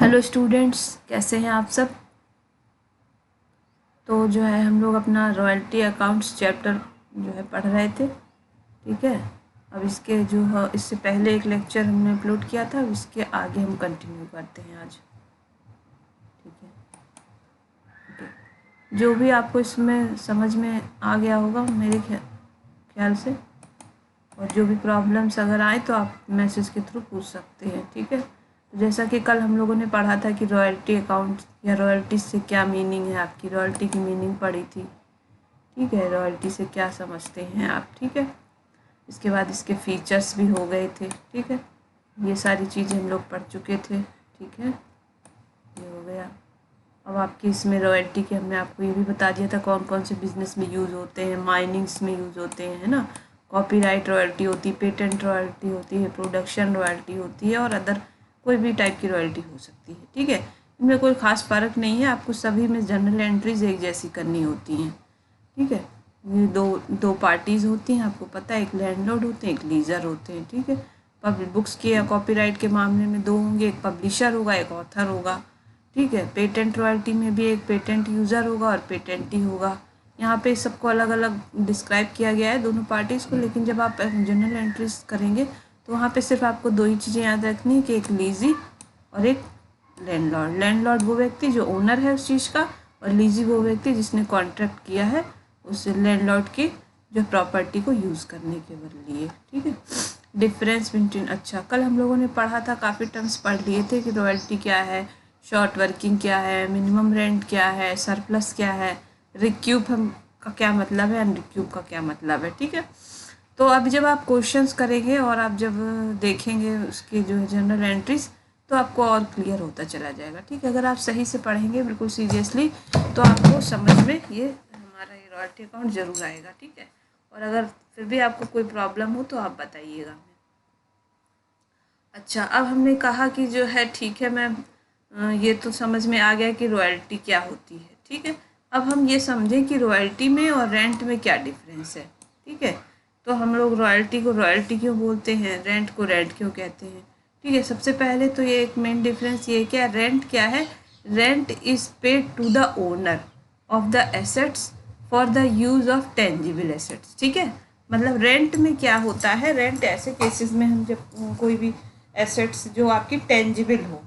Hello students, कैसे हैं आप सब। तो जो है हम लोग अपना रॉयल्टी अकाउंट्स चैप्टर जो है पढ़ रहे थे। ठीक है, अब इसके जो है इससे पहले एक लेक्चर हमने अपलोड किया था, अब इसके आगे हम कंटिन्यू करते हैं आज। ठीक है, ओके। जो भी आपको इसमें समझ में आ गया होगा मेरे ख्याल से, और जो भी प्रॉब्लम्स अगर आए तो आप मैसेज के थ्रू पूछ सकते हैं। ठीक है, तो जैसा कि कल हम लोगों ने पढ़ा था कि रॉयल्टी अकाउंट या रॉयल्टी से क्या मीनिंग है, आपकी रॉयल्टी की मीनिंग पढ़ी थी। ठीक है, रॉयल्टी से क्या समझते हैं आप। ठीक है, इसके बाद इसके फीचर्स भी हो गए थे। ठीक है, ये सारी चीज़ें हम लोग पढ़ चुके थे। ठीक है, ये हो गया। अब आपकी इसमें रॉयल्टी के हमने आपको ये भी बता दिया था कौन कौन से बिजनेस में यूज़ होते हैं, माइनिंग्स में यूज़ होते हैं, है ना। कॉपीराइट रॉयल्टी होती है, पेटेंट रॉयल्टी होती है, प्रोडक्शन रॉयल्टी होती है, और अदर कोई भी टाइप की रॉयल्टी हो सकती है। ठीक है, इनमें कोई ख़ास फ़र्क नहीं है, आपको सभी में जनरल एंट्रीज एक जैसी करनी होती हैं। ठीक है, ये दो दो पार्टीज़ होती हैं, आपको पता है, एक लैंडलॉर्ड होते हैं, एक लीजर होते हैं। ठीक है, पब्लिक बुक्स के या कॉपीराइट के मामले में दो होंगे, एक पब्लिशर होगा, एक ऑथर होगा। ठीक है, पेटेंट रॉयल्टी में भी एक पेटेंट यूज़र होगा और पेटेंटी होगा। यहाँ पे सबको अलग अलग डिस्क्राइब किया गया है दोनों पार्टीज़ को, लेकिन जब आप जनरल एंट्रीज करेंगे तो वहाँ पे सिर्फ आपको दो ही चीज़ें याद रखनी है कि एक लीजी और एक लैंडलॉर्ड। लैंडलॉर्ड वो व्यक्ति जो ओनर है उस चीज़ का, और लीजी वो व्यक्ति जिसने कॉन्ट्रैक्ट किया है उस लैंडलॉर्ड की जो प्रॉपर्टी को यूज़ करने के लिए। ठीक है, डिफरेंस बिटवीन, अच्छा कल हम लोगों ने पढ़ा था, काफ़ी टर्म्स पढ़ लिए थे कि रॉयल्टी क्या है, शॉर्ट वर्किंग क्या है, मिनिमम रेंट क्या है, सरप्लस क्या है, रिक्यूब हम का क्या मतलब है, अनरिक्यूब का क्या मतलब है। ठीक है, तो अब जब आप क्वेश्चंस करेंगे और आप जब देखेंगे उसके जो है जनरल एंट्रीज, तो आपको और क्लियर होता चला जाएगा। ठीक है, अगर आप सही से पढ़ेंगे बिल्कुल सीरियसली तो आपको समझ में ये हमारा ये रॉयल्टी अकाउंट ज़रूर आएगा। ठीक है, और अगर फिर भी आपको कोई प्रॉब्लम हो तो आप बताइएगा हमें। अच्छा, अब हमने कहा कि जो है, ठीक है, मैं ये तो समझ में आ गया कि रॉयल्टी क्या होती है। ठीक है, अब हम ये समझें कि रॉयल्टी में और रेंट में क्या डिफरेंस है। ठीक है, तो हम लोग रॉयल्टी को रॉयल्टी क्यों बोलते हैं, रेंट को रेंट क्यों कहते हैं। ठीक है, सबसे पहले तो ये एक मेन डिफरेंस ये क्या, रेंट क्या है, rent is paid to the owner of the assets for the use of tangible assets. ठीक है, मतलब रेंट में क्या होता है, रेंट ऐसे केसेस में हम जब कोई भी एसेट्स जो आपकी टेंजिबल हो,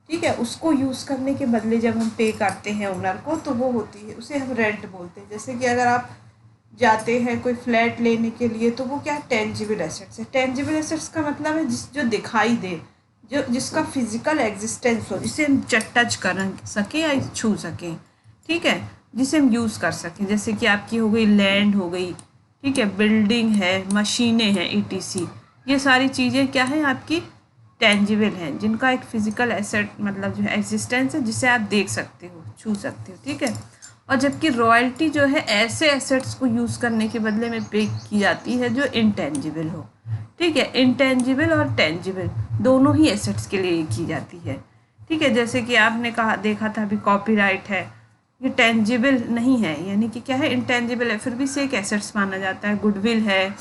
ठीक है, उसको यूज़ करने के बदले जब हम पे करते हैं ओनर को, तो वो होती है, उसे हम रेंट बोलते हैं। जैसे कि अगर आप जाते हैं कोई फ्लैट लेने के लिए, तो वो क्या, टेंजिबल एसेट्स है। टेंजिबल एसेट्स का मतलब है जो दिखाई दे, जो जिसका फिजिकल एग्जिस्टेंस हो, जिसे हम टच कर सकें या छू सकें। ठीक है, जिसे हम यूज़ कर सकें, जैसे कि आपकी हो गई लैंड हो गई, ठीक है, बिल्डिंग है, मशीनें हैं, ईटीसी, ये सारी चीज़ें क्या है आपकी टेंजिबल हैं, जिनका एक फिजिकल एसेट मतलब जो है एग्जिस्टेंस है, जिसे आप देख सकते हो, छू सकते हो। ठीक है, और जबकि रॉयल्टी जो है ऐसे एसेट्स को यूज़ करने के बदले में पे की जाती है जो इंटेंजिबल हो। ठीक है, इंटेंजिबल और टेंजिबल दोनों ही एसेट्स के लिए की जाती है। ठीक है, जैसे कि आपने कहा देखा था अभी कॉपीराइट है, ये टेंजिबल नहीं है, यानी कि क्या है, इंटेंजिबल है, फिर भी से एक एसेट्स माना जाता है। गुडविल है,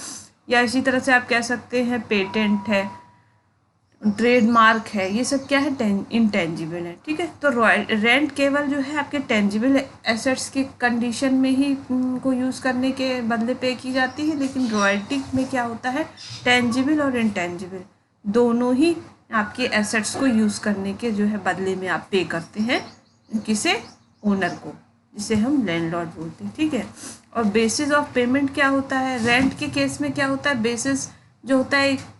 या इसी तरह से आप कह सकते हैं पेटेंट है, ट्रेडमार्क है, ये सब क्या है, इंटेंजिबल है। ठीक है, तो रेंट केवल जो है आपके टेंजिबल एसेट्स की कंडीशन में ही को यूज़ करने के बदले पे की जाती है, लेकिन रॉयल्टी में क्या होता है, टेंजिबल और इंटेंजिबल दोनों ही आपके एसेट्स को यूज़ करने के जो है बदले में आप पे करते हैं किसे, ओनर को, जिसे हम लैंडलॉर्ड बोलते हैं। ठीक है, और बेसिस ऑफ पेमेंट क्या होता है, रेंट के केस में क्या होता है, बेसिस जो होता है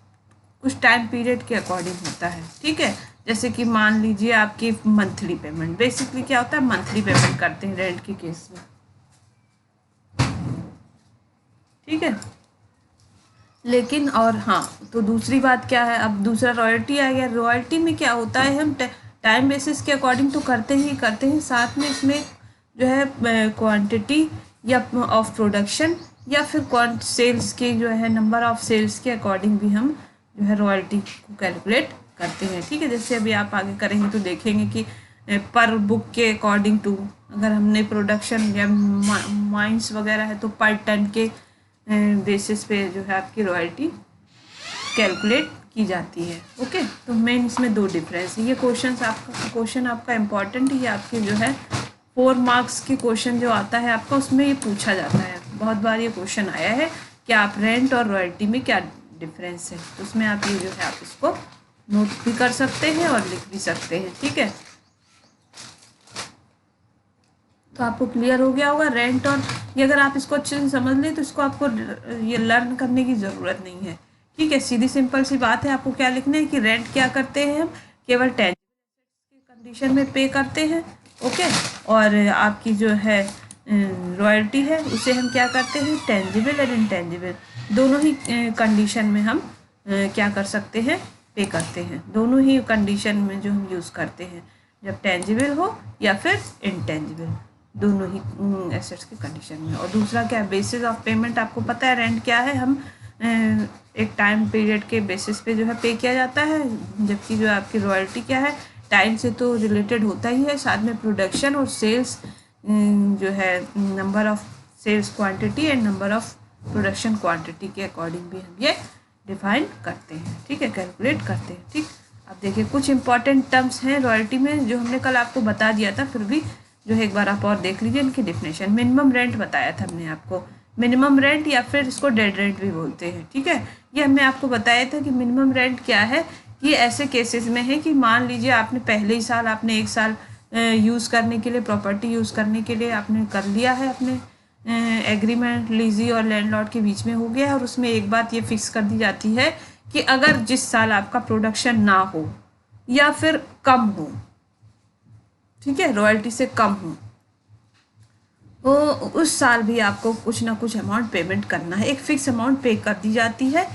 कुछ टाइम पीरियड के अकॉर्डिंग होता है। ठीक है, जैसे कि मान लीजिए आपकी मंथली पेमेंट, बेसिकली क्या होता है, मंथली पेमेंट करते हैं रेंट के केस में। ठीक है, लेकिन और हाँ, तो दूसरी बात क्या है, अब दूसरा रॉयल्टी आ गया। रॉयल्टी में क्या होता है, हम टाइम बेसिस के अकॉर्डिंग तो करते हैं, साथ में इसमें जो है क्वांटिटी या ऑफ प्रोडक्शन या फिर सेल्स के जो है नंबर ऑफ सेल्स के अकॉर्डिंग भी हम जो है रॉयल्टी को कैलकुलेट करते हैं। ठीक है, जैसे अभी आप आगे करेंगे तो देखेंगे कि पर बुक के अकॉर्डिंग टू, अगर हमने प्रोडक्शन या माइंस वगैरह है तो पर टन के बेसिस पे जो है आपकी रॉयल्टी कैलकुलेट की जाती है। ओके, तो मेन इसमें दो डिफरेंस है। ये क्वेश्चन आपका इम्पॉर्टेंट है, ये आपके जो है 4 मार्क्स के क्वेश्चन जो आता है आपका, उसमें ये पूछा जाता है। बहुत बार ये क्वेश्चन आया है कि आप रेंट और रॉयल्टी में क्या डिफरेंस है, तो उसमें आप ये जो है आप इसको नोट भी कर सकते हैं और लिख भी सकते हैं। ठीक है, तो आपको क्लियर हो गया होगा रेंट और ये। अगर आप इसको अच्छे से समझ लें तो इसको आपको ये लर्न करने की ज़रूरत नहीं है। ठीक है, सीधी सिंपल सी बात है। आपको क्या लिखना है कि रेंट क्या करते हैं हम, केवल टेंजिबल की कंडीशन में पे करते हैं। ओके, और आपकी जो है रॉयल्टी है उसे हम क्या करते हैं, टेंजिबल और इनटेंजिबल दोनों ही कंडीशन में हम क्या कर सकते हैं, पे करते हैं। दोनों ही कंडीशन में जो हम यूज़ करते हैं, जब टेंजिबल हो या फिर इनटेंजिबल, दोनों ही एसेट्स की कंडीशन में। और दूसरा क्या है, बेसिस ऑफ पेमेंट। आपको पता है रेंट क्या है, हम एक टाइम पीरियड के बेसिस पे जो है पे किया जाता है, जबकि जो आपकी रॉयल्टी क्या है, टाइम से तो रिलेटेड होता ही है, साथ में प्रोडक्शन और सेल्स जो है number of sales quantity and number of production quantity के अकॉर्डिंग भी हम ये डिफाइन करते हैं। ठीक है, कैलकुलेट करते हैं। ठीक, अब देखिए कुछ इंपॉर्टेंट टर्म्स हैं रॉयल्टी में जो हमने कल आपको बता दिया था, फिर भी जो है एक बार आप और देख लीजिए इनकी डेफिनेशन। मिनिमम रेंट बताया था हमने आपको, मिनिमम रेंट या फिर इसको डेड रेंट भी बोलते हैं। ठीक है, ये हमने आपको बताया था कि मिनिमम रेंट क्या है। ये ऐसे केसेस में है कि मान लीजिए आपने पहले ही साल, आपने 1 साल यूज़ करने के लिए, प्रॉपर्टी यूज़ करने के लिए आपने कर लिया है, अपने एग्रीमेंट लीजी और लैंडलॉर्ड के बीच में हो गया है, और उसमें एक बात ये फिक्स कर दी जाती है कि अगर जिस साल आपका प्रोडक्शन ना हो या फिर कम हो, ठीक है, रॉयल्टी से कम हो, तो उस साल भी आपको कुछ ना कुछ अमाउंट पेमेंट करना है। एक फ़िक्स अमाउंट पे कर दी जाती है,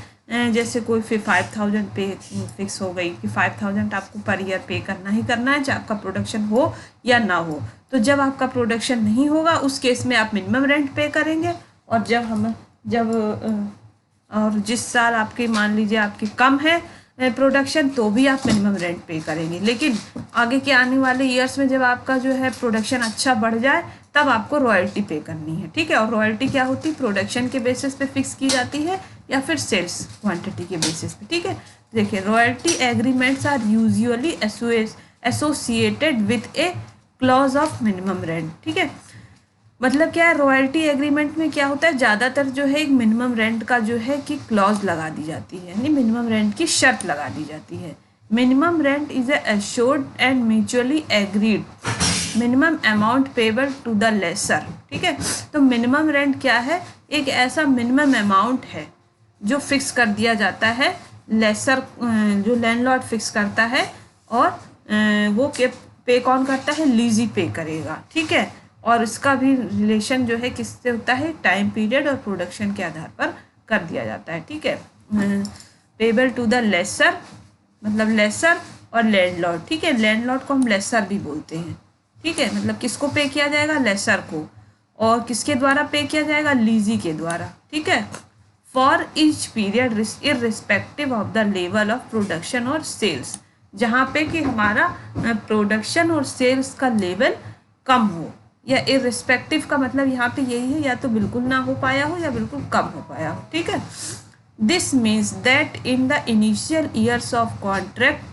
जैसे कोई 5000 पे फिक्स हो गई कि 5000 आपको पर ईयर पे करना ही करना है, चाहे आपका प्रोडक्शन हो या ना हो। तो जब आपका प्रोडक्शन नहीं होगा उस केस में आप मिनिमम रेंट पे करेंगे, और और जिस साल आपकी मान लीजिए आपकी कम है प्रोडक्शन, तो भी आप मिनिमम रेंट पे करेंगे। लेकिन आगे के आने वाले ईयर्स में जब आपका जो है प्रोडक्शन अच्छा बढ़ जाए तब आपको रॉयल्टी पे करनी है। ठीक है, और रॉयल्टी क्या होती है, प्रोडक्शन के बेसिस पे फिक्स की जाती है या फिर सेल्स क्वांटिटी के बेसिस पे। ठीक है, देखिए royalty agreements are usually associated with a clause of minimum rent. ठीक है, मतलब क्या है, रॉयल्टी एग्रीमेंट में क्या होता है, ज़्यादातर जो है एक मिनिमम रेंट का जो है कि क्लॉज लगा दी जाती है, यानी मिनिमम रेंट की शर्त लगा दी जाती है। Minimum rent is assured and mutually agreed minimum amount payable to the lessor. ठीक है, तो मिनिमम रेंट क्या है, एक ऐसा मिनिमम अमाउंट है जो फिक्स कर दिया जाता है, लेसर जो लैंडलॉर्ड फिक्स करता है, और वो पे कौन करता है, लीजी पे करेगा। ठीक है, और इसका भी रिलेशन जो है किससे होता है, टाइम पीरियड और प्रोडक्शन के आधार पर कर दिया जाता है। ठीक है, पेबल टू द लेसर मतलब लेसर और लैंडलॉर्ड। ठीक है, लैंडलॉर्ड को हम लेसर भी बोलते हैं। ठीक है, मतलब किसको पे किया जाएगा, लेसर को, और किसके द्वारा पे किया जाएगा, लीजी के द्वारा। ठीक है, for each period irrespective of the level of production और सेल्स, जहाँ पे कि हमारा प्रोडक्शन और सेल्स का लेवल कम हो, या इररिस्पेक्टिव का मतलब यहाँ पे यही है, या तो बिल्कुल ना हो पाया हो या बिल्कुल कम हो पाया हो। ठीक है, this means that in the initial years of contract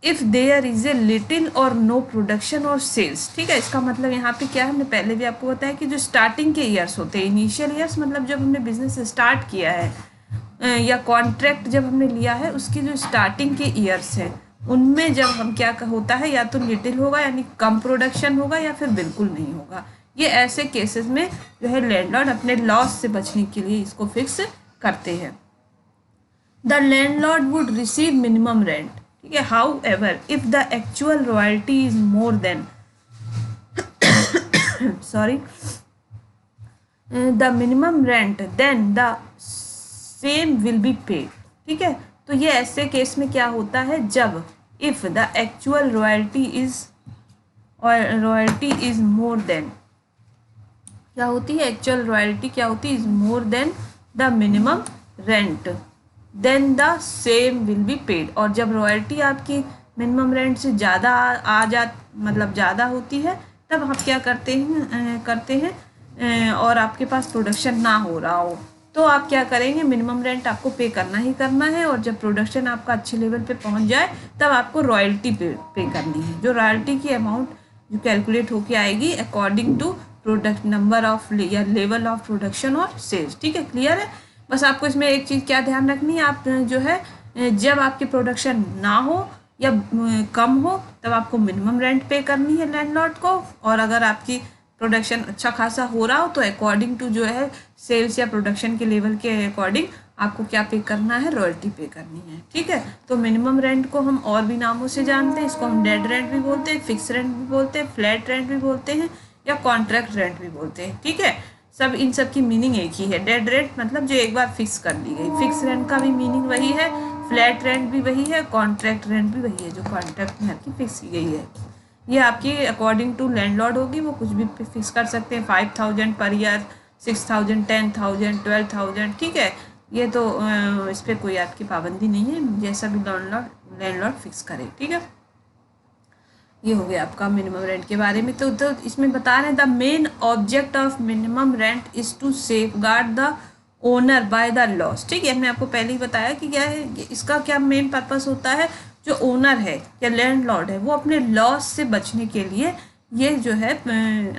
if there is a little और नो प्रोडक्शन और सेल्स। ठीक है, इसका मतलब यहाँ पे क्या है, हमने पहले भी आपको बताया कि जो स्टार्टिंग के ईयर्स होते हैं, इनिशियल ईयर्स मतलब जब हमने बिजनेस स्टार्ट किया है या कॉन्ट्रैक्ट जब हमने लिया है, उसकी जो स्टार्टिंग के ईयर्स हैं उनमें जब हम क्या होता है, या तो लिटिल होगा यानी कम प्रोडक्शन होगा, या फिर बिल्कुल नहीं होगा। ये ऐसे केसेस में जो है लैंडलॉर्ड अपने लॉस से बचने के लिए इसको फिक्स करते हैं। The landlord would receive minimum rent. ठीक है, however if the actual royalty is more than the minimum rent then the same will be paid. ठीक है, तो ये ऐसे केस में क्या होता है, जब if the actual royalty is more than, क्या होती है, एक्चुअल रॉयल्टी क्या होती है, is more than the minimum rent then the same will be paid. और जब रॉयल्टी आपकी मिनिमम रेंट से ज़्यादा मतलब ज़्यादा होती है, तब आप क्या करते हैं और आपके पास प्रोडक्शन ना हो रहा हो, तो आप क्या करेंगे, मिनिमम रेंट आपको पे करना ही करना है, और जब प्रोडक्शन आपका अच्छे लेवल पे पहुंच जाए तब आपको रॉयल्टी पे करनी है। जो रॉयल्टी की अमाउंट जो कैलकुलेट होके आएगी according to product number of या लेवल ऑफ प्रोडक्शन और सेल्स। ठीक है, क्लियर है। बस आपको इसमें एक चीज़ क्या ध्यान रखनी है, आप जो है जब आपकी प्रोडक्शन ना हो या कम हो तब आपको मिनिमम रेंट पे करनी है लैंडलॉर्ड को, और अगर आपकी प्रोडक्शन अच्छा खासा हो रहा हो तो अकॉर्डिंग टू जो है सेल्स या प्रोडक्शन के लेवल के अकॉर्डिंग आपको क्या पे करना है, रॉयल्टी पे करनी है। ठीक है, तो मिनिमम रेंट को हम और भी नामों से जानते हैं, इसको हम डेड रेंट भी बोलते हैं, फिक्स रेंट भी बोलते हैं, फ्लैट रेंट भी बोलते हैं, या कॉन्ट्रैक्ट रेंट भी बोलते हैं। ठीक है, सब इन सब की मीनिंग एक ही है। डेड रेंट मतलब जो एक बार फिक्स कर दी गई, फिक्स रेंट का भी मीनिंग वही है, फ्लैट रेंट भी वही है, कॉन्ट्रैक्ट रेंट भी वही है जो कॉन्ट्रैक्ट में आपकी फिक्स की गई है। ये आपकी अकॉर्डिंग टू लैंडलॉर्ड होगी, वो कुछ भी फिक्स कर सकते हैं, 5000 पर ईयर, 6000, 10,000, 12,000। ठीक है, ये तो इस पर कोई आपकी पाबंदी नहीं है, जैसा भी लैंडलॉर्ड फिक्स करे। ठीक है, ये हो गया आपका मिनिमम रेंट के बारे में। तो इसमें बता रहे हैं the main object of minimum rent is to safeguard the owner by the loss. ठीक है, हमने आपको पहले ही बताया कि क्या है, इसका क्या मेन पर्पस होता है, जो ओनर है या लैंडलॉर्ड है वो अपने लॉस से बचने के लिए ये जो है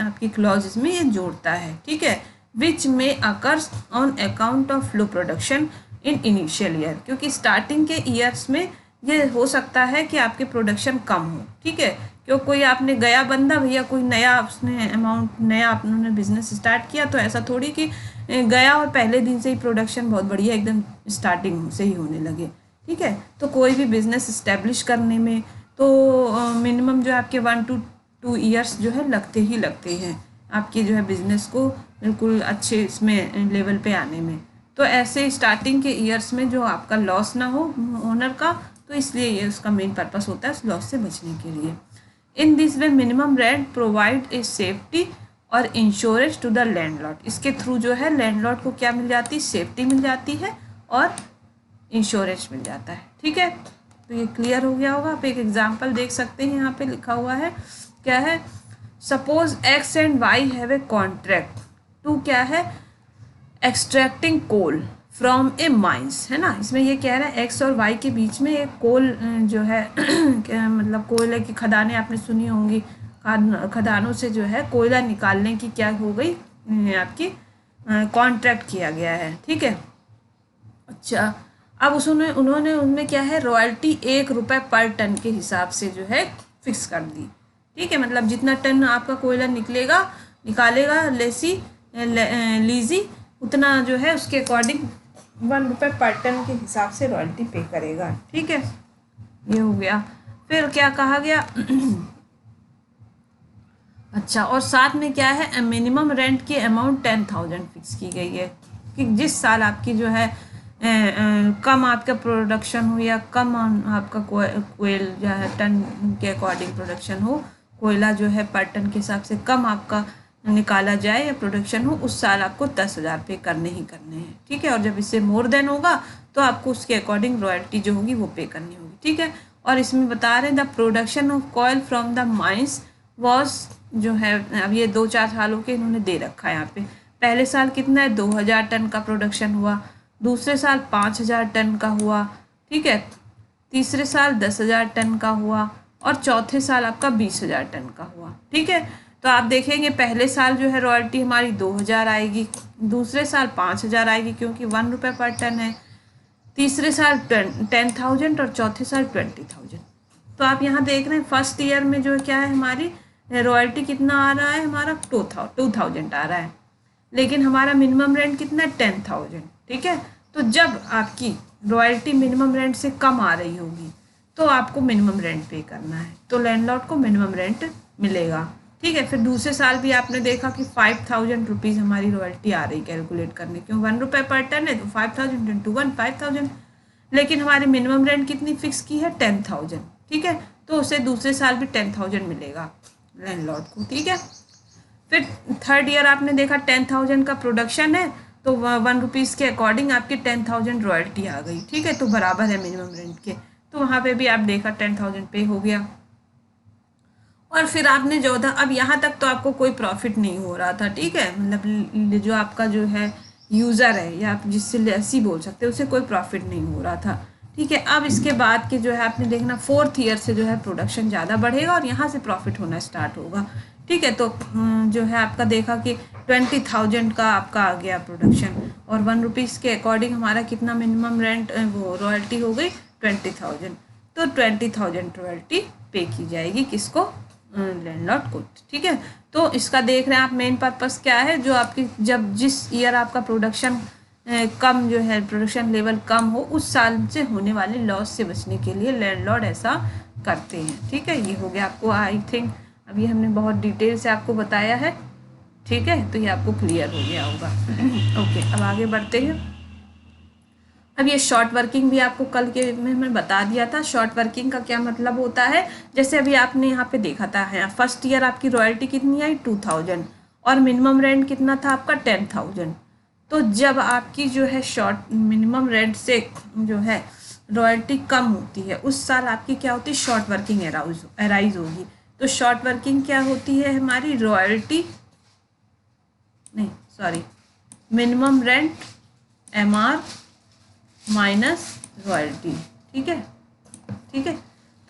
आपकी क्लॉज में ये जोड़ता है। ठीक है, विच में occurs on account of low production in initial year, क्योंकि स्टार्टिंग के ईयर्स में ये हो सकता है कि आपके प्रोडक्शन कम हो। ठीक है, क्यों कोई आपने गया बंदा भैया कोई नया उसने अमाउंट नया आपने बिजनेस स्टार्ट किया, तो ऐसा थोड़ी कि गया और पहले दिन से ही प्रोडक्शन बहुत बढ़िया एकदम स्टार्टिंग से ही होने लगे। ठीक है, तो कोई भी बिजनेस इस्टेब्लिश करने में तो मिनिमम जो आपके 1 to 2 ईयर्स जो है लगते ही लगते हैं आपके जो है बिजनेस को बिल्कुल अच्छे इसमें लेवल पे आने में। तो ऐसे स्टार्टिंग के ईयर्स में जो आपका लॉस ना हो ओनर का, तो इसलिए ये उसका मेन पर्पस होता है उस लॉस से बचने के लिए। In this way minimum rent provide a safety और इंश्योरेंस टू द लैंडलॉर्ड। इसके थ्रू जो है लैंडलॉर्ड को क्या मिल जाती है, सेफ्टी मिल जाती है और इंश्योरेंस मिल जाता है। ठीक है, तो ये क्लियर हो गया होगा। आप एक एग्जांपल देख सकते हैं, यहाँ पे लिखा हुआ है क्या है, suppose X and Y have a contract to क्या है, extracting coal from a mines, है ना। इसमें ये कह रहा है एक्स और वाई के बीच में एक कोल जो है मतलब कोयले की खदानें आपने सुनी होंगी, खदानों से जो है कोयला निकालने की क्या हो गई आपकी कॉन्ट्रैक्ट किया गया है। ठीक है, अच्छा अब उन्होंने उनमें क्या है रॉयल्टी 1 रुपये पर टन के हिसाब से जो है फिक्स कर दी। ठीक है, मतलब जितना टन आपका कोयला निकालेगा लीजी उतना जो है उसके अकॉर्डिंग 1 रुपये पर टन के हिसाब से रॉयल्टी पे करेगा। ठीक है, ये हो गया। फिर क्या कहा गया अच्छा, और साथ में क्या है मिनिमम रेंट की अमाउंट 10,000 फिक्स की गई है कि जिस साल आपकी जो है कम आपका प्रोडक्शन हो या कम आपका कोयल जो है टन के अकॉर्डिंग प्रोडक्शन हो, कोयला जो है पर टन के हिसाब से कम आपका निकाला जाए या प्रोडक्शन हो, उस साल आपको 10,000 पे करने ही करने हैं। ठीक है, और जब इससे मोर देन होगा तो आपको उसके अकॉर्डिंग रॉयल्टी जो होगी वो पे करनी होगी। ठीक है, और इसमें बता रहे हैं the production of coal from the mines was जो है, अब ये 2-4 सालों के इन्होंने दे रखा है यहाँ पे। पहले साल कितना है 2,000 टन का प्रोडक्शन हुआ, दूसरे साल 5,000 टन का हुआ, ठीक है, तीसरे साल 10,000 टन का हुआ और चौथे साल आपका 20,000 टन का हुआ। ठीक है, तो आप देखेंगे पहले साल जो है रॉयल्टी हमारी 2,000 आएगी, दूसरे साल 5,000 आएगी क्योंकि 1 रुपये पर टन है, तीसरे साल 10,000 और चौथे साल 20,000। तो आप यहाँ देख रहे हैं फर्स्ट ईयर में जो क्या है हमारी रॉयल्टी कितना आ रहा है, हमारा 2,000 आ रहा है, लेकिन हमारा मिनिमम रेंट कितना है 10,000। ठीक है, तो जब आपकी रॉयल्टी मिनिमम रेंट से कम आ रही होगी तो आपको मिनिमम रेंट पे करना है, तो लैंडलॉर्ड को मिनिमम रेंट मिलेगा। ठीक है, फिर दूसरे साल भी आपने देखा कि 5,000 रुपीज़ हमारी रॉयल्टी आ रही कैलकुलेट करने, क्यों 1 रुपये पर टन है तो 5,000 इंटू 1 5,000, लेकिन हमारी मिनिमम रेंट कितनी फिक्स की है 10,000। ठीक है, तो उसे दूसरे साल भी 10,000 मिलेगा लैंडलॉर्ड को। ठीक है, फिर थर्ड ईयर आपने देखा 10,000 का प्रोडक्शन है तो 1 रुपीज़ के अकॉर्डिंग आपकी 10,000 रॉयल्टी आ गई। ठीक है, तो बराबर है मिनिमम रेंट के, तो वहाँ पे भी आप देखा 10,000 पे हो गया। और फिर आपने अब यहाँ तक तो आपको कोई प्रॉफिट नहीं हो रहा था। ठीक है, मतलब जो आपका जो है यूज़र है या आप जिससे लेसी बोल सकते हैं, उसे कोई प्रॉफिट नहीं हो रहा था। ठीक है, अब इसके बाद के जो है आपने देखना 4th ईयर से जो है प्रोडक्शन ज़्यादा बढ़ेगा और यहाँ से प्रॉफिट होना स्टार्ट होगा। ठीक है, तो जो है आपका देखा कि 20,000 का आपका आ गया प्रोडक्शन और 1 रुपीज़ के अकॉर्डिंग हमारा कितना मिनिमम रेंट वो रॉयल्टी हो गई 20,000। तो 20,000 रॉयल्टी पे की जाएगी किसको, लैंडलॉर्ड को। ठीक है, तो इसका देख रहे हैं आप मेन पर्पस क्या है, जो आपकी जब जिस ईयर आपका प्रोडक्शन कम जो है प्रोडक्शन लेवल कम हो उस साल से होने वाले लॉस से बचने के लिए लैंडलॉर्ड ऐसा करते हैं। ठीक है, ये हो गया आपको आई थिंक अभी हमने बहुत डिटेल से आपको बताया है। ठीक है, तो ये आपको क्लियर हो गया होगा। ओके, अब आगे बढ़ते हैं। अब ये शॉर्ट वर्किंग भी आपको कल के में मैं बता दिया था। शॉर्ट वर्किंग का क्या मतलब होता है, जैसे अभी आपने यहाँ पे देखा था है फर्स्ट ईयर आपकी रॉयल्टी कितनी आई 2,000 और मिनिमम रेंट कितना था आपका 10,000। तो जब आपकी जो है शॉर्ट मिनिमम रेंट से जो है रॉयल्टी कम होती है उस साल आपकी क्या होती है, शॉर्ट वर्किंग अराइज होगी। तो शॉर्ट वर्किंग क्या होती है हमारी, रॉयल्टी नहीं sorry minimum rent MR minus royalty. ठीक है, ठीक है,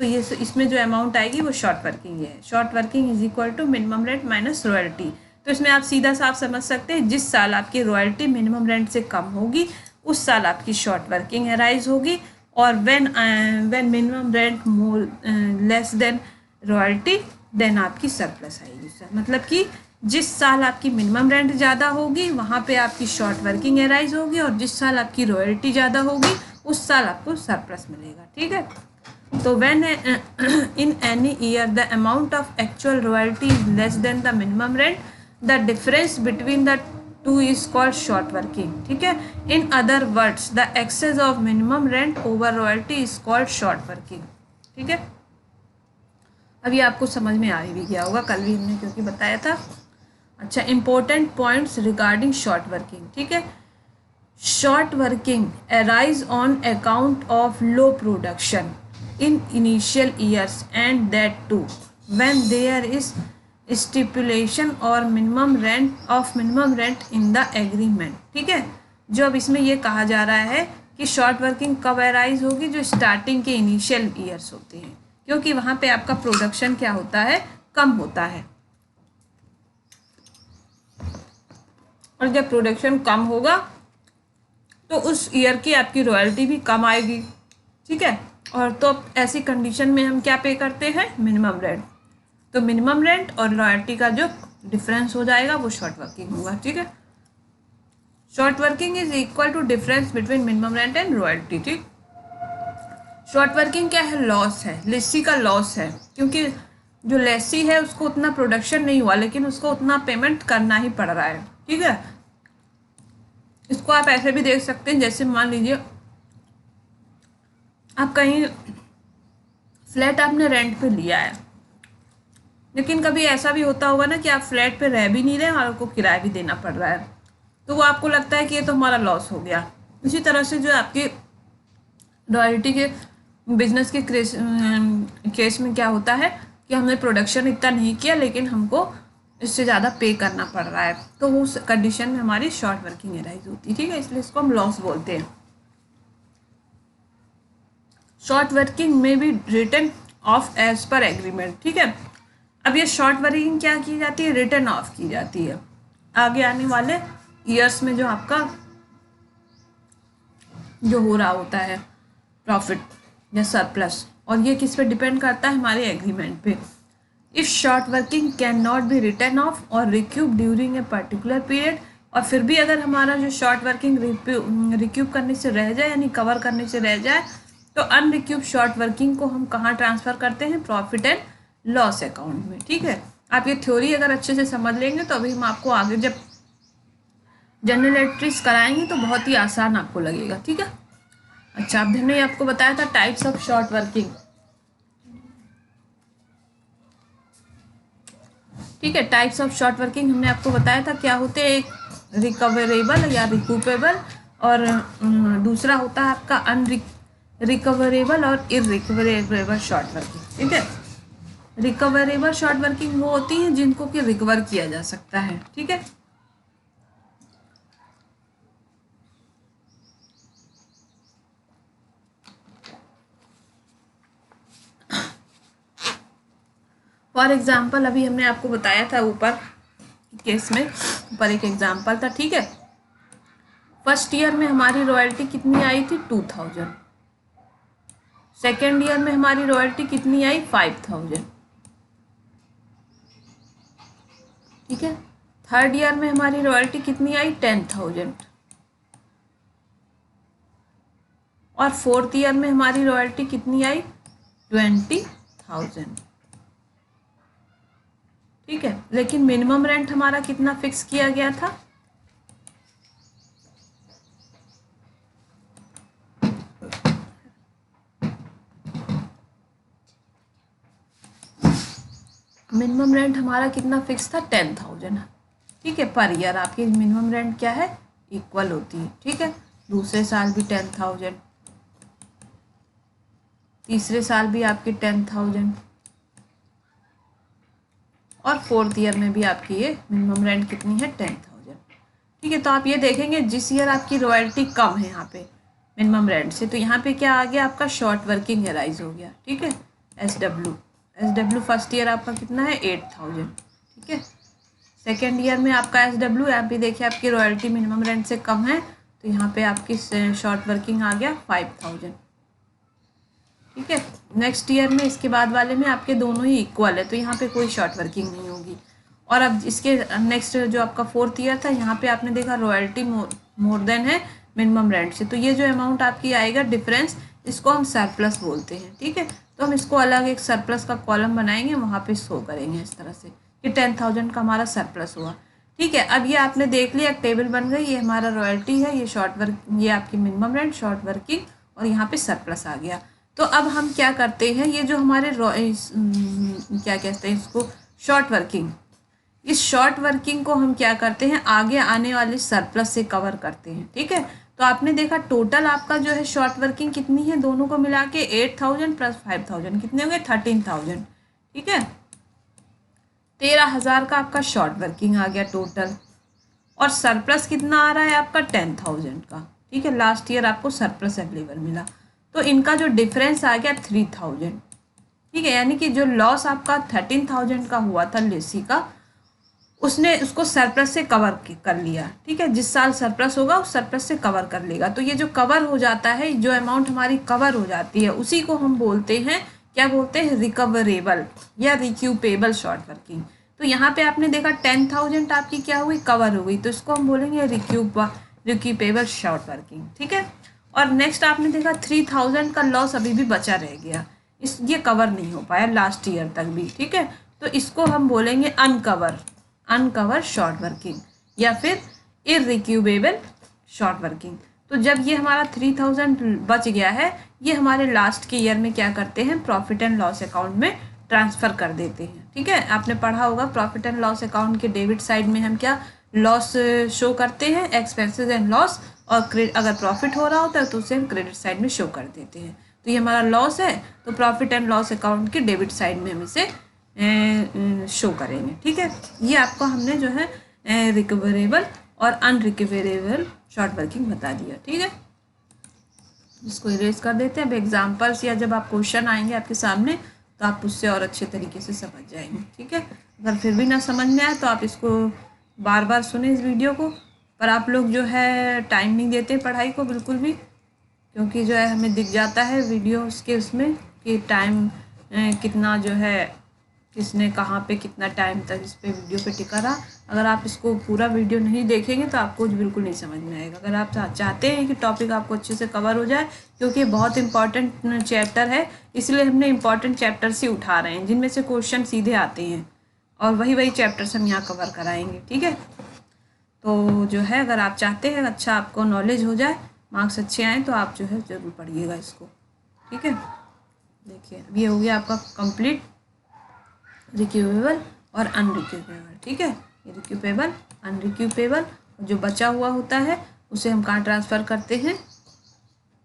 तो ये इसमें जो अमाउंट आएगी वो शॉर्ट वर्किंग है। Short working is equal to minimum rent minus royalty. तो इसमें आप सीधा साफ समझ सकते हैं, जिस साल आपकी रॉयल्टी मिनिमम रेंट से कम होगी उस साल आपकी शॉर्ट वर्किंग अराइज होगी, और when minimum rent more less than royalty then आपकी सरप्लस आएगी। मतलब कि जिस साल आपकी मिनिमम रेंट ज़्यादा होगी वहाँ पे आपकी शॉर्ट वर्किंग अराइज होगी, और जिस साल आपकी रॉयल्टी ज़्यादा होगी उस साल आपको सरप्लस मिलेगा। ठीक है, तो when in any year the amount of actual royalty is less than the minimum rent, the difference between the two is called short working. ठीक है, in other words the excess of minimum rent over royalty is called short working. ठीक है, अभी आपको समझ में आ भी गया होगा, कल भी हमने क्योंकि बताया था। अच्छा, important points regarding short working. ठीक है, short working arise on account of low production in initial years and that too when there is stipulation or minimum rent in the agreement। ठीक है, जो अब इसमें ये कहा जा रहा है कि शॉर्ट वर्किंग कब अराइज होगी, जो स्टार्टिंग के इनिशियल ईयर्स होते हैं, क्योंकि वहाँ पे आपका प्रोडक्शन क्या होता है, कम होता है, और जब प्रोडक्शन कम होगा तो उस ईयर की आपकी रॉयल्टी भी कम आएगी। ठीक है, और तो ऐसी कंडीशन में हम क्या पे करते हैं, मिनिमम रेंट। तो मिनिमम रेंट और रॉयल्टी का जो डिफरेंस हो जाएगा वो शॉर्ट वर्किंग होगा। ठीक है, short working is equal to difference between minimum rent and royalty. ठीक, शॉर्ट वर्किंग क्या है, लॉस है, लेसी का लॉस है, क्योंकि जो लेसी है उसको उतना प्रोडक्शन नहीं हुआ लेकिन उसको उतना पेमेंट करना ही पड़ रहा है। ठीक है, इसको आप ऐसे भी देख सकते हैं, जैसे मान लीजिए आप कहीं फ्लैट आपने रेंट पे लिया है, लेकिन कभी ऐसा भी होता होगा ना कि आप फ्लैट पे रह भी नहीं रहे और आपको किराया भी देना पड़ रहा है, तो वो आपको लगता है कि ये तो हमारा लॉस हो गया। इसी तरह से जो आपकी रॉयल्टी के बिजनेस के केस में क्या होता है कि हमने प्रोडक्शन इतना नहीं किया लेकिन हमको इससे ज़्यादा पे करना पड़ रहा है, तो उस कंडीशन में हमारी शॉर्ट वर्किंग अराइज होती है। ठीक है, इसलिए इसको हम लॉस बोलते हैं। शॉर्ट वर्किंग में भी return of as per agreement. ठीक है, अब ये शॉर्ट वर्किंग क्या की जाती है, रिटर्न ऑफ की जाती है आगे आने वाले ईयर्स में जो आपका जो हो रहा होता है प्रॉफिट या सरप्लस, और ये किस पे डिपेंड करता है, हमारे एग्रीमेंट पे। If short working can not be return of और रिक्यूब ड्यूरिंग ए पर्टिकुलर पीरियड, और फिर भी अगर हमारा जो शॉर्ट वर्किंग रिक्यूब करने से रह जाए यानी कवर करने से रह जाए, तो अनरिक्यूब शॉर्ट वर्किंग को हम कहाँ ट्रांसफ़र करते हैं, प्रॉफिट एंड लॉस अकाउंट में। ठीक है, आप ये थ्योरी अगर अच्छे से समझ लेंगे तो अभी हम आपको आगे जब जनरल एंट्रीज कराएंगे तो बहुत ही आसान आपको लगेगा। ठीक है, अच्छा, अब हमने आपको बताया था टाइप्स ऑफ शॉर्ट वर्किंग। ठीक है, टाइप्स ऑफ शॉर्ट वर्किंग हमने आपको बताया था क्या होते हैं, एक रिकवरेबल या रिकूपेबल, और दूसरा होता है आपका रिकवरेबल और इरिकवरेबल शॉर्ट वर्किंग। ठीक है, रिकवरेबल शॉर्ट वर्किंग वो होती हैं जिनको कि रिकवर किया जा सकता है। ठीक है, फॉर एग्जाम्पल अभी हमने आपको बताया था ऊपर केस में, ऊपर एक एग्जाम्पल था, ठीक है। फर्स्ट ईयर में हमारी रॉयल्टी कितनी आई थी 2000, सेकेंड ईयर में हमारी रॉयल्टी कितनी आई 5000, ठीक है। थर्ड ईयर में हमारी रॉयल्टी कितनी आई 10000 और फोर्थ ईयर में हमारी रॉयल्टी कितनी आई 20000, ठीक है। लेकिन मिनिमम रेंट हमारा कितना फिक्स किया गया था, मिनिमम रेंट हमारा कितना फिक्स था 10000, ठीक है। पर ईयर आपकी मिनिमम रेंट क्या है इक्वल होती है, ठीक है। दूसरे साल भी 10000, तीसरे साल भी आपकी 10000 और फोर्थ ईयर में भी आपकी ये मिनिमम रेंट कितनी है 10000, ठीक है। तो आप ये देखेंगे जिस ईयर आपकी रॉयल्टी कम है यहाँ पे मिनिमम रेंट से, तो यहाँ पे क्या आ गया आपका शॉर्ट वर्किंग एराइज हो गया, ठीक है। एस डब्ल्यू फर्स्ट ईयर आपका कितना है 8000, ठीक है। सेकेंड ईयर में आपका एस डब्ल्यू आप भी देखिए आपकी रॉयल्टी मिनिमम रेंट से कम है, तो यहाँ पे आपकी शॉर्ट वर्किंग आ गया 5000, ठीक है। नेक्स्ट ईयर में इसके बाद वाले में आपके दोनों ही इक्वल है, तो यहाँ पे कोई शॉर्ट वर्किंग नहीं होगी। और अब इसके नेक्स्ट जो आपका फोर्थ ईयर था, यहाँ पे आपने देखा रॉयल्टी मोर देन है मिनिमम रेंट से, तो ये जो अमाउंट आपकी आएगा डिफरेंस, इसको हम सरप्लस बोलते हैं, ठीक है। तो हम इसको अलग एक सरप्लस का कॉलम बनाएंगे, वहाँ पे शो करेंगे इस तरह से कि 10000 का हमारा सरप्लस हुआ, ठीक है। अब ये आपने देख लिया, एक टेबल बन गई, ये हमारा रॉयल्टी है, ये शॉर्ट वर्क, ये आपकी मिनिमम रेंट, शॉर्ट वर्किंग, और यहाँ पे सरप्लस आ गया। तो अब हम क्या करते हैं, ये जो हमारे क्या कहते हैं इसको शॉर्ट वर्किंग, इस शॉर्ट वर्किंग को हम क्या करते हैं आगे आने वाले सरप्लस से कवर करते हैं, ठीक है। तो आपने देखा टोटल आपका जो है शॉर्ट वर्किंग कितनी है, दोनों को मिला के 8000 प्लस 5000 कितने हो गए 13000, ठीक है। 13000 का आपका शॉर्ट वर्किंग आ गया टोटल, और सरप्लस कितना आ रहा है आपका 10000 का, ठीक है। लास्ट ईयर आपको सरप्लस अवेलेबल मिला, तो इनका जो डिफरेंस आ गया 3000, ठीक है। यानी कि जो लॉस आपका 13000 का हुआ था लेसी का, उसने उसको सरप्लस से कवर कर लिया, ठीक है। जिस साल सरप्लस होगा उस सरप्लस से कवर कर लेगा। तो ये जो कवर हो जाता है, जो अमाउंट हमारी कवर हो जाती है, उसी को हम बोलते हैं, क्या बोलते हैं, रिकवरेबल या रिक्यूपेबल शॉर्ट वर्किंग। तो यहाँ पे आपने देखा 10000 आपकी क्या हुई कवर हो गई, तो इसको हम बोलेंगे रिक्यूपेबल शॉर्ट वर्किंग, ठीक है। और नेक्स्ट आपने देखा 3000 का लॉस अभी भी बचा रह गया, ये कवर नहीं हो पाया लास्ट ईयर तक भी, ठीक है। तो इसको हम बोलेंगे अनकवर शॉर्ट वर्किंग या फिर इररिक्यूबेबल शॉर्ट वर्किंग। तो जब ये हमारा 3000 बच गया है, ये हमारे लास्ट के ईयर में क्या करते हैं, प्रॉफिट एंड लॉस अकाउंट में ट्रांसफ़र कर देते हैं, ठीक है। आपने पढ़ा होगा प्रॉफिट एंड लॉस अकाउंट के डेबिट साइड में हम क्या लॉस शो करते हैं, एक्सपेंसेस एंड लॉस, और अगर प्रॉफिट हो रहा होता है तो उसे हम क्रेडिट साइड में शो कर देते हैं। तो ये हमारा लॉस है, तो प्रॉफिट एंड लॉस अकाउंट के डेबिट साइड में हम इसे शो करेंगे, ठीक है। ये आपको हमने जो है रिकवरेबल और अनरिकवरेबल शॉर्ट वर्किंग बता दिया, ठीक है। इसको इरेज कर देते हैं। अब एग्जांपल्स या जब आप क्वेश्चन आएंगे आपके सामने तो आप उससे और अच्छे तरीके से समझ जाएंगे, ठीक है। अगर फिर भी ना समझ में आए तो आप इसको बार बार सुने इस वीडियो को। पर आप लोग जो है टाइम नहीं देते पढ़ाई को बिल्कुल भी, क्योंकि जो है हमें दिख जाता है वीडियोस के उसमें कि टाइम कितना जो है किसने कहाँ पे कितना टाइम तक इस पे वीडियो पे टिका रहा। अगर आप इसको पूरा वीडियो नहीं देखेंगे तो आपको बिल्कुल नहीं समझ में आएगा। अगर आप चाहते हैं कि टॉपिक आपको अच्छे से कवर हो जाए, क्योंकि बहुत इंपॉर्टेंट चैप्टर है, इसलिए हमने इंपॉर्टेंट चैप्टर से उठा रहे हैं जिनमें से क्वेश्चन सीधे आते हैं, और वही चैप्टर्स हम यहाँ कवर कराएँगे, ठीक है। तो जो है अगर आप चाहते हैं अच्छा आपको नॉलेज हो जाए, मार्क्स अच्छे आएँ, तो आप जो है ज़रूर पढ़िएगा इसको, ठीक है। देखिए अब ये हो गया आपका कंप्लीट रिक्यूपेबल और अनरिक्यूपेबल, ठीक है। ये रिक्यूपेबल अनरिक्यूपेबल, जो बचा हुआ होता है उसे हम कहाँ ट्रांसफ़र करते हैं,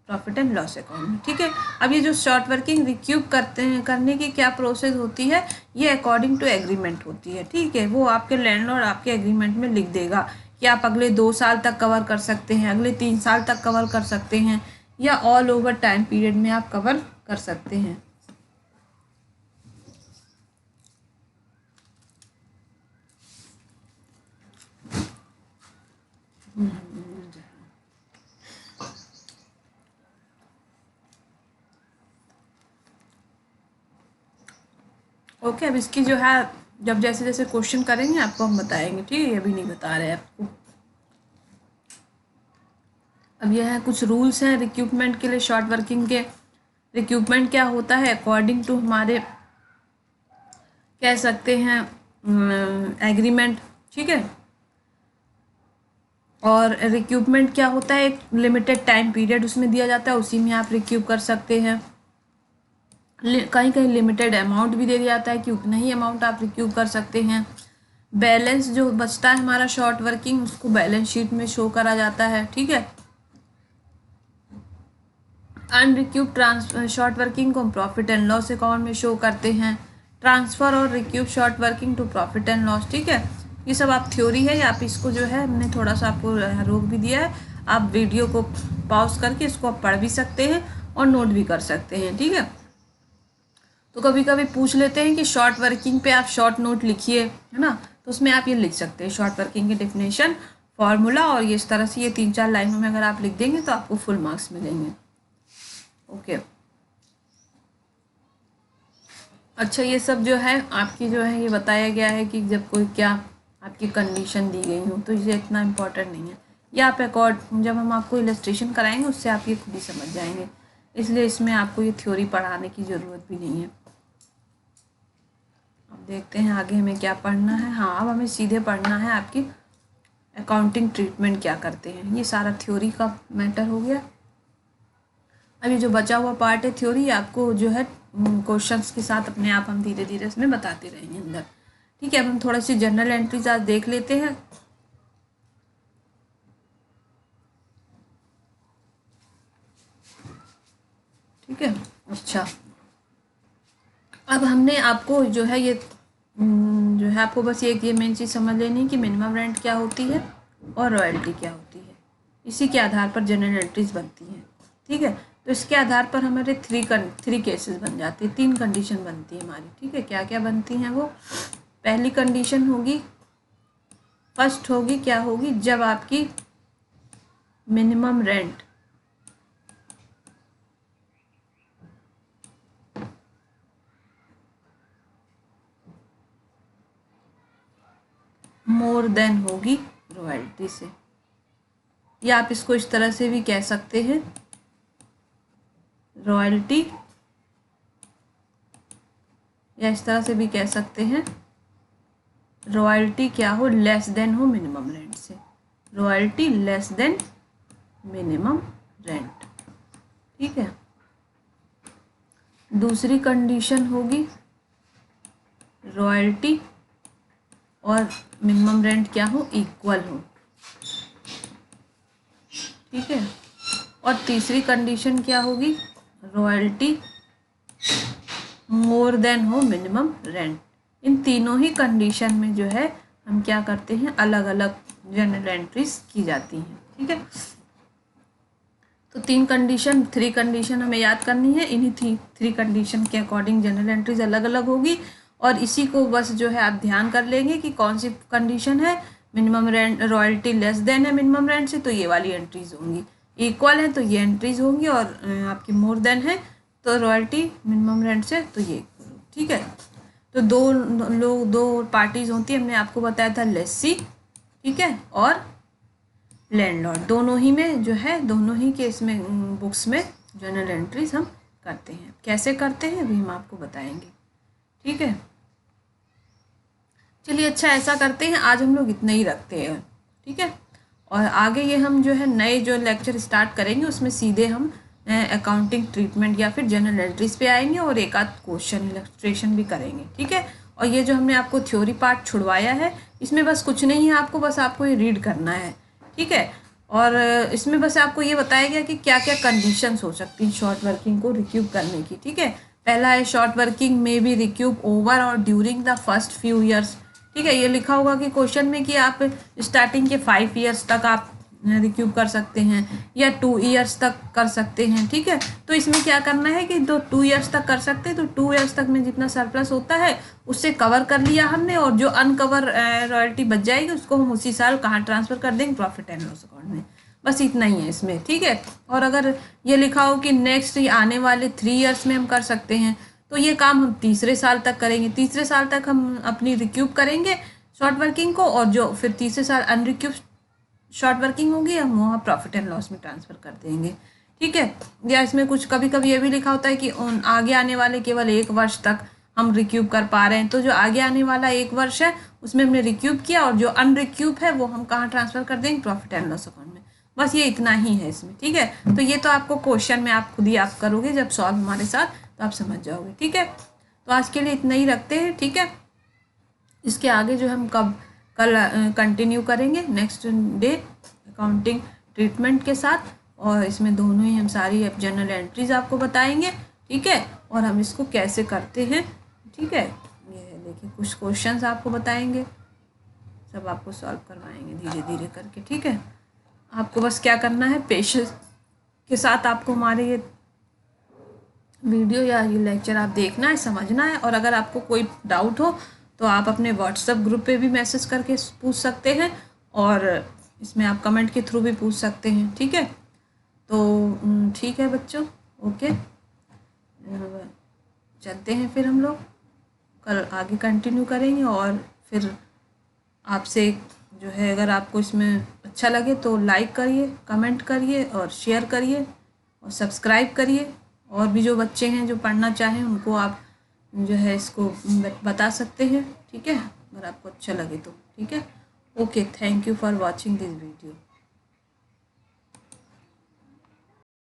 प्रॉफिट एंड लॉस अकाउंट में, ठीक है। अब ये जो शॉर्ट वर्किंग रिक्यूब करने की क्या प्रोसेस होती है, ये अकॉर्डिंग टू एग्रीमेंट होती है, ठीक है। वो आपके लैंडलॉर्ड आपके एग्रीमेंट में लिख देगा कि आप अगले 2 साल तक कवर कर सकते हैं, अगले 3 साल तक कवर कर सकते हैं, या ऑल ओवर टाइम पीरियड में आप कवर कर सकते हैं। ओके, अब इसकी जो है जब जैसे जैसे क्वेश्चन करेंगे आपको हम बताएंगे, ठीक है, ये भी नहीं बता रहे आपको। अब यह है कुछ रूल्स हैं रिक्रूटमेंट के लिए, शॉर्ट वर्किंग के। रिक्रूटमेंट क्या होता है अकॉर्डिंग टू हमारे कह सकते हैं एग्रीमेंट, ठीक है। और रिक्रूटमेंट क्या होता है, एक लिमिटेड टाइम पीरियड उसमें दिया जाता है, उसी में आप रिक्रूट कर सकते हैं। कहीं कहीं लिमिटेड अमाउंट भी दे दिया जाता है कि उतना ही अमाउंट आप रिक्रूट कर सकते हैं। बैलेंस जो बचता है हमारा शॉर्ट वर्किंग, उसको बैलेंस शीट में शो करा जाता है, ठीक है। अनरिक्यूब शॉर्ट वर्किंग को हम प्रॉफिट एंड लॉस अकाउंट में शो करते हैं। ट्रांसफ़र और recoup short working to profit and loss, ठीक है। ये सब आप थ्योरी है, आप इसको जो है हमने थोड़ा सा आपको रोक भी दिया है, आप वीडियो को पॉज करके इसको आप पढ़ भी सकते हैं और नोट भी कर सकते हैं, ठीक है। तो कभी कभी पूछ लेते हैं कि शॉर्ट वर्किंग पे आप शॉर्ट नोट लिखिए, है ना, तो उसमें आप ये लिख सकते हैं शॉर्ट वर्किंग की डेफिनेशन, फॉर्मूला, और ये इस तरह से ये 3-4 लाइनों में अगर आप लिख देंगे तो आपको फुल मार्क्स मिलेंगे। ओके अच्छा, ये सब जो है आपकी जो है ये बताया गया है कि जब कोई क्या आपकी कंडीशन दी गई हो, तो ये इतना इम्पोर्टेंट नहीं है। ये आप जब हम आपको इलस्ट्रेशन कराएंगे उससे आप ये खुद ही समझ जाएंगे, इसलिए इसमें आपको ये थ्योरी पढ़ाने की ज़रूरत भी नहीं है। अब देखते हैं आगे हमें क्या पढ़ना है। हाँ, अब हमें सीधे पढ़ना है आपकी अकाउंटिंग ट्रीटमेंट क्या करते हैं, ये सारा थ्योरी का मैटर हो गया। अब ये जो बचा हुआ पार्ट है थ्योरी, आपको जो है क्वेश्चंस के साथ अपने आप हम धीरे धीरे इसमें बताते रहेंगे अंदर, ठीक है। अब हम थोड़ा सी जनरल एंट्रीज आज देख लेते हैं। ठीक है, अच्छा, अब हमने आपको जो है ये जो है आपको बस ये मेन चीज़ समझ लेनी है कि मिनिमम रेंट क्या होती है और रॉयल्टी क्या होती है, इसी के आधार पर जनरल एंट्रीज बनती हैं, ठीक है। तो इसके आधार पर हमारे थ्री केसेस बन जाते हैं, 3 कंडीशन बनती है हमारी, ठीक है। क्या क्या बनती हैं वो, पहली कंडीशन होगी, फर्स्ट होगी क्या होगी, जब आपकी मिनिमम रेंट मोर देन होगी रॉयल्टी से, या आप इसको इस तरह से भी कह सकते हैं, रॉयल्टी, या इस तरह से भी कह सकते हैं रॉयल्टी क्या हो, लेस देन हो मिनिमम रेंट से, royalty less than minimum rent, ठीक है। दूसरी कंडीशन होगी रॉयल्टी और मिनिमम रेंट क्या हो, इक्वल हो, ठीक है। और तीसरी कंडीशन क्या होगी, रॉयल्टी मोर देन हो मिनिमम रेंट। इन तीनों ही कंडीशन में जो है हम क्या करते हैं, अलग अलग जनरल एंट्रीज की जाती हैं, ठीक है। तो 3 कंडीशन हमें याद करनी है, इन्हीं 3 कंडीशन के अकॉर्डिंग जनरल एंट्रीज अलग अलग होगी, और इसी को बस जो है आप ध्यान कर लेंगे कि कौन सी कंडीशन है, minimum rent royalty less than है मिनिमम रेंट से तो ये वाली एंट्रीज होंगी, इक्वल है तो ये एंट्रीज होंगी, और आपकी मोर देन है तो रॉयल्टी मिनिमम रेंट से तो ये, ठीक है। तो दो पार्टीज होती है, हमने आपको बताया था लेसी, ठीक है, और लैंडलॉर्ड, दोनों ही में जो है दोनों ही केस में बुक्स में जर्नल एंट्रीज हम करते हैं। कैसे करते हैं अभी हम आपको बताएंगे, ठीक है। चलिए अच्छा, ऐसा करते हैं आज हम लोग इतना ही रखते हैं, ठीक है। और आगे ये हम जो है नए जो लेक्चर स्टार्ट करेंगे उसमें सीधे हम अकाउंटिंग ट्रीटमेंट या फिर जनरल एंट्रीज पे आएंगे और एक आध क्वेश्चन इलस्ट्रेशन भी करेंगे, ठीक है। और ये जो हमने आपको थ्योरी पार्ट छुड़वाया है इसमें बस कुछ नहीं है, आपको ये रीड करना है, ठीक है। और इसमें बस आपको ये बताया गया कि क्या क्या कंडीशंस हो सकती हैं शॉर्ट वर्किंग को रिक्यूब करने की, ठीक है। पहला है शॉर्ट वर्किंग में बी रिक्यूब ओवर और during the first few years, ठीक है। ये लिखा होगा कि क्वेश्चन में कि आप स्टार्टिंग के 5 ईयर्स तक आप रिक्यूब कर सकते हैं या 2 ईयर्स तक कर सकते हैं। ठीक है, तो इसमें क्या करना है कि 2 ईयर्स तक कर सकते हैं, तो 2 ईयर्स तक में जितना सरप्लस होता है उससे कवर कर लिया हमने, और जो अनकवर रॉयल्टी बच जाएगी उसको हम उसी साल कहाँ ट्रांसफ़र कर देंगे, प्रॉफिट एंड लॉस अकाउंट में। बस इतना ही है इसमें। ठीक है, और अगर ये लिखा हो कि नेक्स्ट आने वाले 3 ईयर्स में हम कर सकते हैं, तो ये काम हम तीसरे साल तक करेंगे। तीसरे साल तक हम अपनी रिक्यूब करेंगे शॉर्ट वर्किंग को, और जो फिर तीसरे साल अनरिक्यूब शॉर्ट वर्किंग होगी हम वहाँ प्रॉफिट एंड लॉस में ट्रांसफ़र कर देंगे। ठीक है, या इसमें कुछ कभी कभी ये भी लिखा होता है कि आगे आने वाले केवल 1 वर्ष तक हम रिक्यूब कर पा रहे हैं, तो जो आगे आने वाला 1 वर्ष है उसमें हमने रिक्यूब किया, और जो अनरिक्यूब है वो हम कहाँ ट्रांसफ़र कर देंगे, प्रॉफिट एंड लॉस अकाउंट में। बस ये इतना ही है इसमें। ठीक है, तो ये तो आपको क्वेश्चन में आप खुद ही आप करोगे जब सॉल्व हमारे साथ, तो आप समझ जाओगे। ठीक है, तो आज के लिए इतना ही रखते हैं। ठीक है, इसके आगे जो हम कल कंटिन्यू करेंगे नेक्स्ट डे अकाउंटिंग ट्रीटमेंट के साथ, और इसमें दोनों ही हम सारी जर्नल एंट्रीज आपको बताएंगे। ठीक है, और हम इसको कैसे करते हैं। ठीक है, ये देखिए कुछ क्वेश्चंस आपको बताएंगे, सब आपको सॉल्व करवाएंगे धीरे धीरे करके। ठीक है, आपको बस क्या करना है, पेशेंस के साथ आपको हमारे ये वीडियो या ये लेक्चर आप देखना है, समझना है, और अगर आपको कोई डाउट हो तो आप अपने व्हाट्सएप ग्रुप पे भी मैसेज करके पूछ सकते हैं, और इसमें आप कमेंट के थ्रू भी पूछ सकते हैं। ठीक है, तो ठीक है बच्चों, ओके, चलते हैं फिर हम लोग कल आगे कंटिन्यू करेंगे। और फिर आपसे जो है, अगर आपको इसमें अच्छा लगे तो लाइक करिए, कमेंट करिए और शेयर करिए और सब्सक्राइब करिए, और भी जो बच्चे हैं जो पढ़ना चाहें उनको आप जो है इसको बता सकते हैं। ठीक है, अगर आपको अच्छा लगे तो। ठीक है, okay, thank you for watching this video.